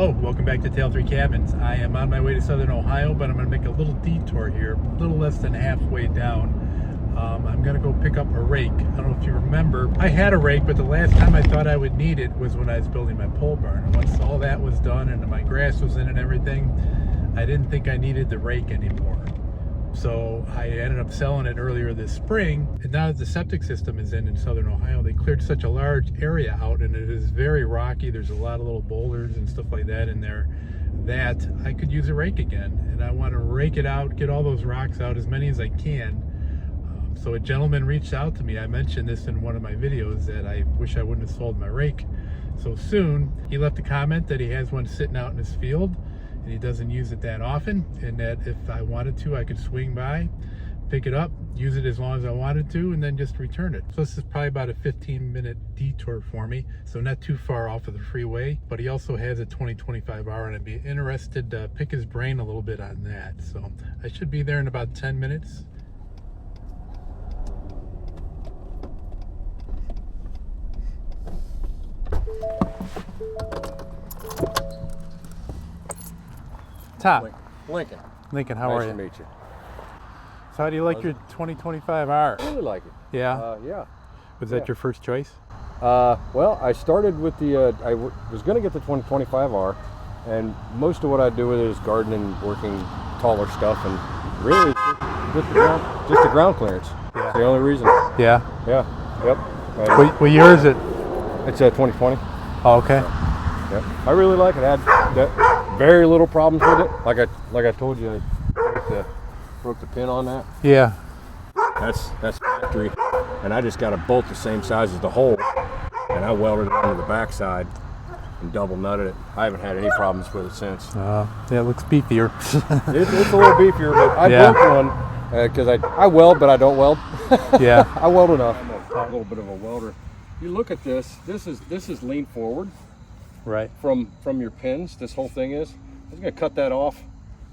Hello, welcome back to Tale 3 Cabins. I am on my way to Southern Ohio, but I'm going to make a little detour here, a little less than halfway down. I'm going to go pick up a rake. I don't know if you remember, I had a rake, but the last time I thought I would need it was when I was building my pole barn. And once all that was done and my grass was in and everything, I didn't think I needed the rake anymore. So I ended up selling it earlier this spring, and now that the septic system is in Southern Ohio, they cleared such a large area out, and it is very rocky. There's a lot of little boulders and stuff like that in there, that I could use a rake again. And I want to rake it out, get all those rocks out, as many as I can. So a gentleman reached out to me. I mentioned this in one of my videos, that I wish I wouldn't have sold my rake so soon. He left a comment that he has one sitting out in his field, and he doesn't use it that often, and that if I wanted to, I could swing by, pick it up, use it as long as I wanted to, and then just return it. So this is probably about a 15-minute detour for me, so not too far off of the freeway. But he also has a 2025R, and I'd be interested to pick his brain a little bit on that. So I should be there in about 10 minutes. Tom. Lincoln, how are you? Nice to meet you. So how do you like your 2025R? I really like it. Yeah? Yeah. Was that your first choice? Well, I started with the, I was going to get the 2025R, and most of what I do with it is gardening, working taller stuff, and really it's just the ground clearance. Yeah. That's the only reason. Yeah? Yeah, yep. What year is it? It's a 2020. Oh, okay. Yep. I really like it. I had very little problems with it. Like I told you, I broke the pin on that. Yeah. That's factory, and I just got a bolt the same size as the hole, and I welded it onto the backside and double nutted it. I haven't had any problems with it since. Yeah, it looks beefier. It's a little beefier, but I built one because I weld, but I don't weld. Yeah. I weld enough. I'm a little bit of a welder. You look at this. This is lean forward. Right. From your pins, this whole thing is. I was gonna cut that off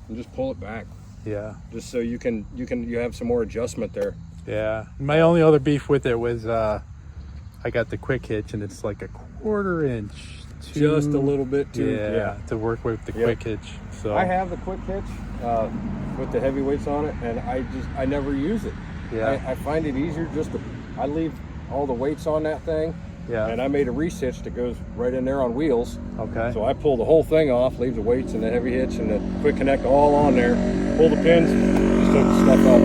and just pull it back. Yeah. Just so you have some more adjustment there. Yeah. My only other beef with it was I got the quick hitch, and it's like a 1/4 inch. Just a little bit too. Yeah. To work with the quick hitch. So I have the quick hitch with the heavy weights on it, and I never use it. Yeah. I find it easier I leave all the weights on that thing. Yeah. And I made a reese hitch that goes right in there on wheels. Okay. So I pull the whole thing off, leave the weights and the heavy hitch and the quick connect all on there, pull the pins, just hook the stuff up.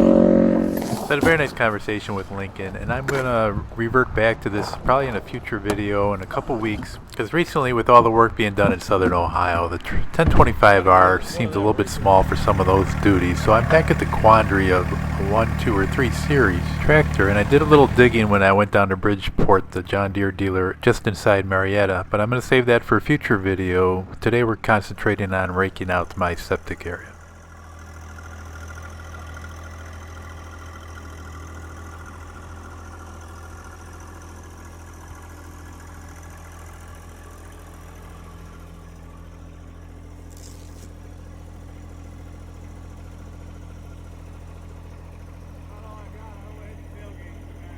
So I had a very nice conversation with Lincoln, and I'm going to revert back to this probably in a future video in a couple weeks, because recently, with all the work being done in Southern Ohio, the 1025R seems a little bit small for some of those duties. So I'm back at the quandary of a 1, 2, or 3 series tractor, and I did a little digging when I went down to Bridgeport, the John Deere dealer just inside Marietta, but I'm going to save that for a future video. Today we're concentrating on raking out my septic area.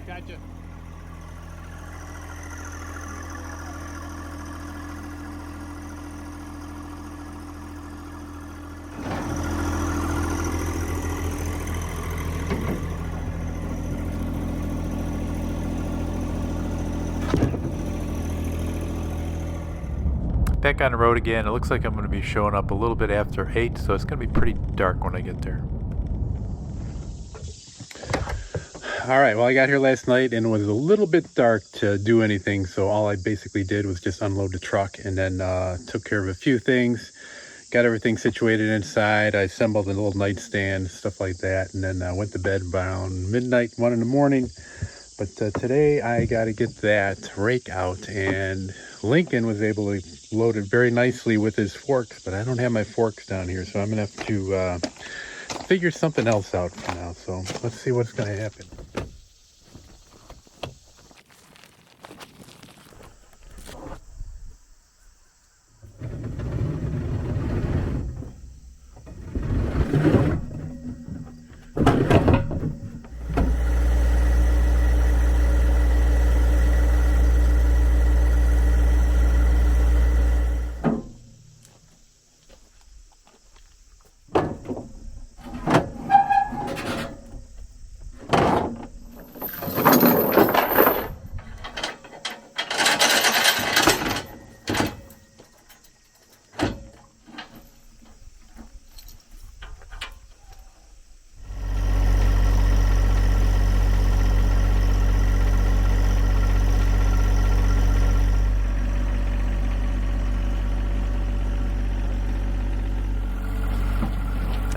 Gotcha. Back on the road again. It looks like I'm going to be showing up a little bit after 8, so it's going to be pretty dark when I get there. All right, well, I got here last night and it was a little bit dark to do anything, so all I basically did was just unload the truck and then took care of a few things, got everything situated inside. I assembled a little nightstand, stuff like that, and then I went to bed around midnight, 1 in the morning. But today I got to get that rake out, and Lincoln was able to load it very nicely with his forks, but I don't have my forks down here, so I'm going to have to figure something else out for now. So let's see what's going to happen.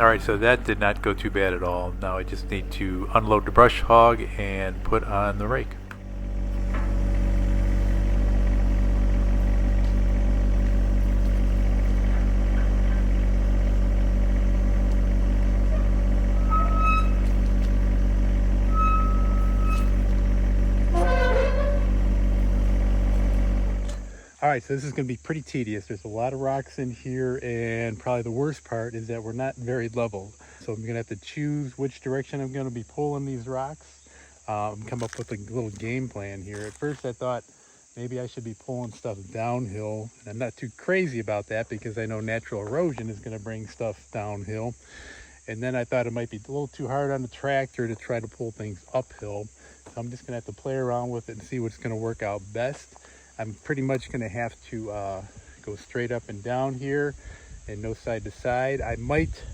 Alright, so that did not go too bad at all. Now I just need to unload the brush hog and put on the rake. Alright, so this is going to be pretty tedious. There's a lot of rocks in here, and probably the worst part is that we're not very level. So I'm going to have to choose which direction I'm going to be pulling these rocks. Come up with a little game plan here. At first I thought maybe I should be pulling stuff downhill. And I'm not too crazy about that because I know natural erosion is going to bring stuff downhill. And then I thought it might be a little too hard on the tractor to try to pull things uphill. So I'm just going to have to play around with it and see what's going to work out best. I'm pretty much going to have to go straight up and down here and no side to side. I might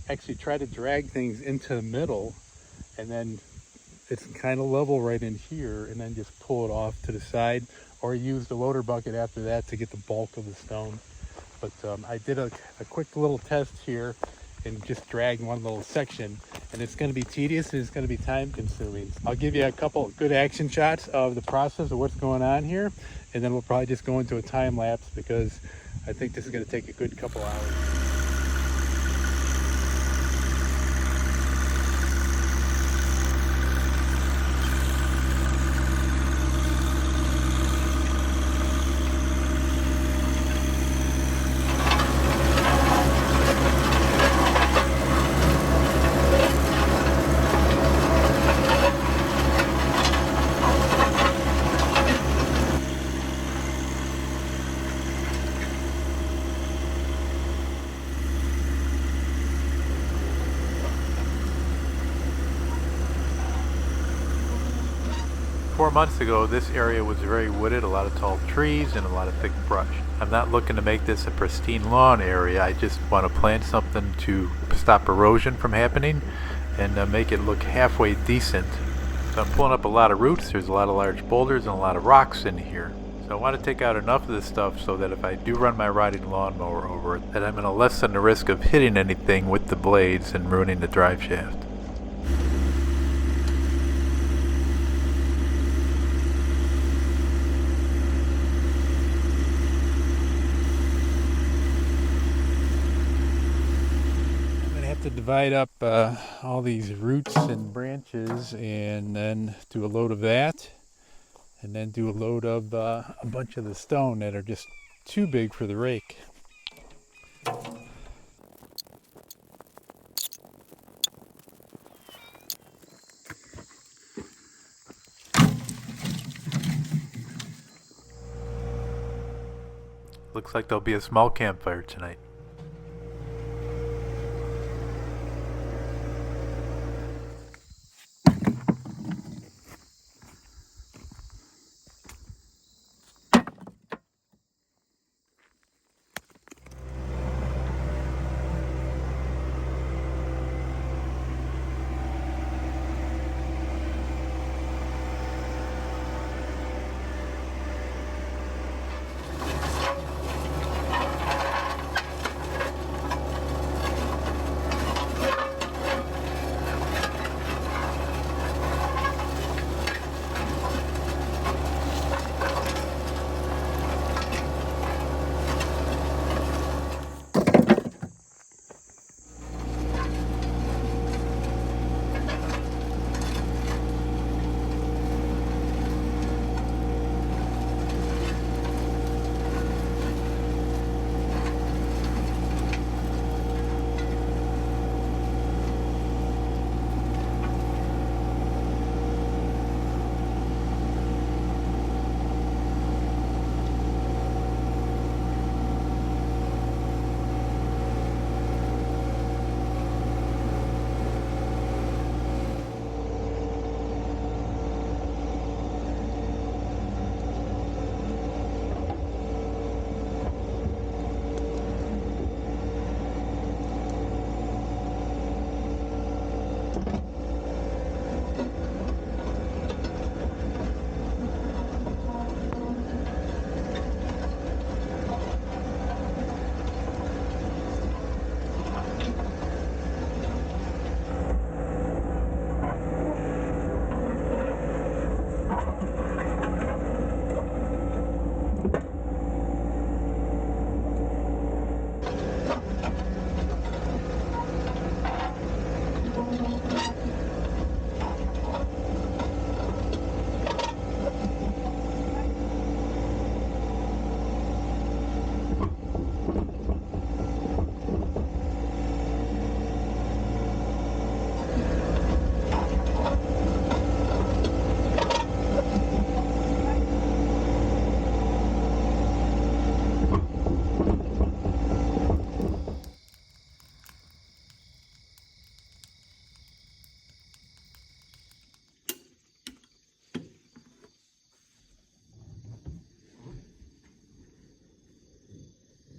actually try to drag things into the middle, and then it's kind of level right in here, and then just pull it off to the side, or use the loader bucket after that to get the bulk of the stone. But I did a quick little test here and just drag one little section, and it's going to be tedious and it's going to be time consuming. I'll give you a couple good action shots of the process of what's going on here, and then we'll probably just go into a time lapse because I think this is going to take a good couple hours. Four months ago, this area was very wooded, a lot of tall trees and a lot of thick brush. I'm not looking to make this a pristine lawn area. I just want to plant something to stop erosion from happening and make it look halfway decent. So I'm pulling up a lot of roots. There's a lot of large boulders and a lot of rocks in here. So I want to take out enough of this stuff so that if I do run my riding lawnmower over it, that I'm going to lessen the risk of hitting anything with the blades and ruining the drive shaft. To divide up all these roots and branches, and then do a load of that, and then do a load of a bunch of the stone that are just too big for the rake. Looks like there'll be a small campfire tonight.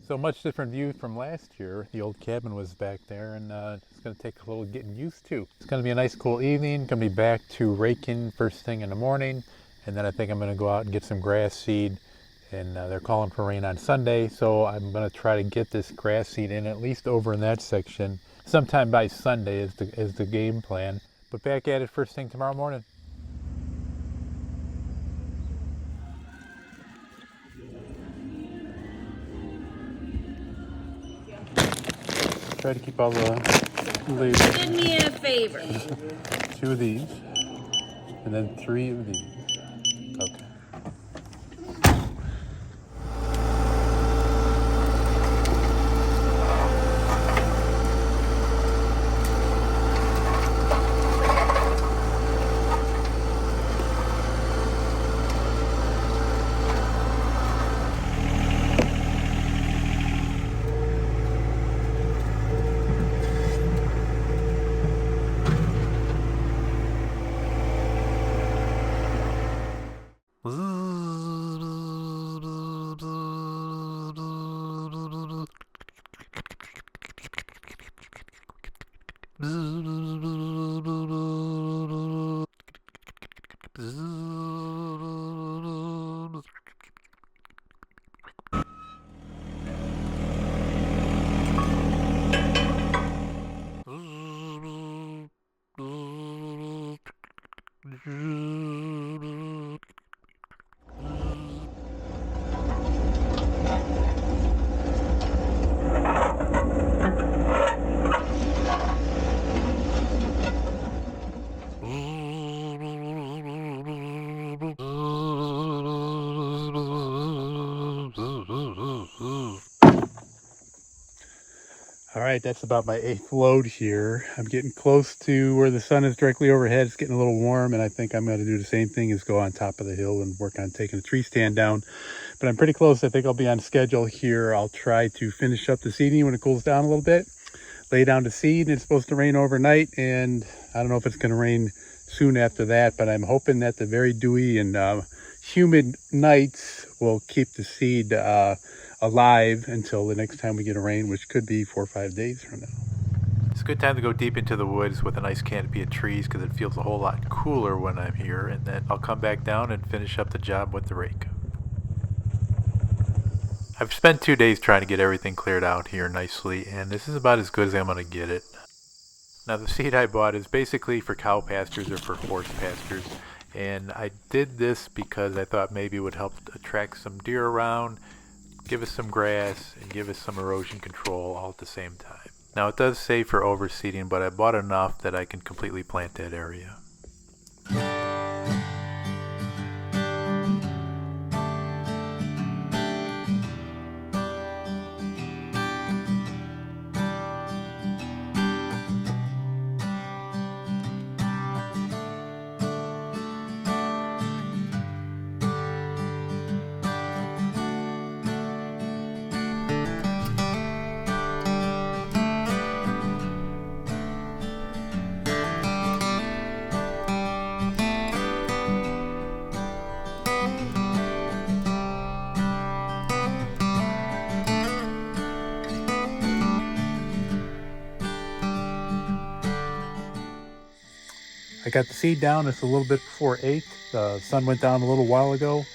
So much different view from last year. The old cabin was back there, and it's going to take a little getting used to. It's going to be a nice cool evening. Going to be back to raking first thing in the morning, and then I think I'm going to go out and get some grass seed. And they're calling for rain on Sunday, so I'm going to try to get this grass seed in at least over in that section sometime by Sunday is the game plan. But back at it first thing tomorrow morning. Try to keep all the labels. Do me a favor. 2 of these, and then 3 of these. Okay. All right, that's about my 8th load here. I'm getting close to where the sun is directly overhead. It's getting a little warm, and I think I'm going to do the same thing as go on top of the hill and work on taking the tree stand down. But I'm pretty close. I think I'll be on schedule here. I'll try to finish up the seeding when it cools down a little bit, lay down to seed. It's supposed to rain overnight, and I don't know if it's going to rain soon after that, but I'm hoping that the very dewy and humid nights will keep the seed alive until the next time we get a rain, which could be 4 or 5 days from now. It's a good time to go deep into the woods with a nice canopy of trees because it feels a whole lot cooler when I'm here, and then I'll come back down and finish up the job with the rake. I've spent 2 days trying to get everything cleared out here nicely, and this is about as good as I'm going to get it. Now the seed I bought is basically for cow pastures or for horse pastures, and I did this because I thought maybe it would help attract some deer around, give us some grass, and give us some erosion control all at the same time. Now it does say for overseeding, but I bought enough that I can completely plant that area. I got the seed down. It's a little bit before 8. The sun went down a little while ago.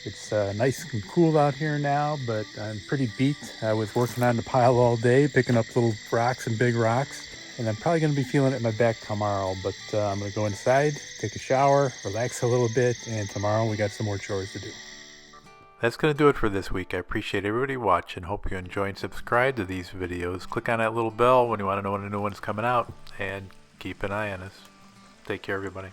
It's nice and cool out here now, but I'm pretty beat. I was working on the pile all day, picking up little rocks and big rocks, and I'm probably going to be feeling it in my back tomorrow, but I'm going to go inside, take a shower, relax a little bit, and tomorrow we got some more chores to do. That's going to do it for this week. I appreciate everybody watching. Hope you enjoy and subscribe to these videos. Click on that little bell when you want to know when a new one's coming out, and keep an eye on us. Take care, everybody.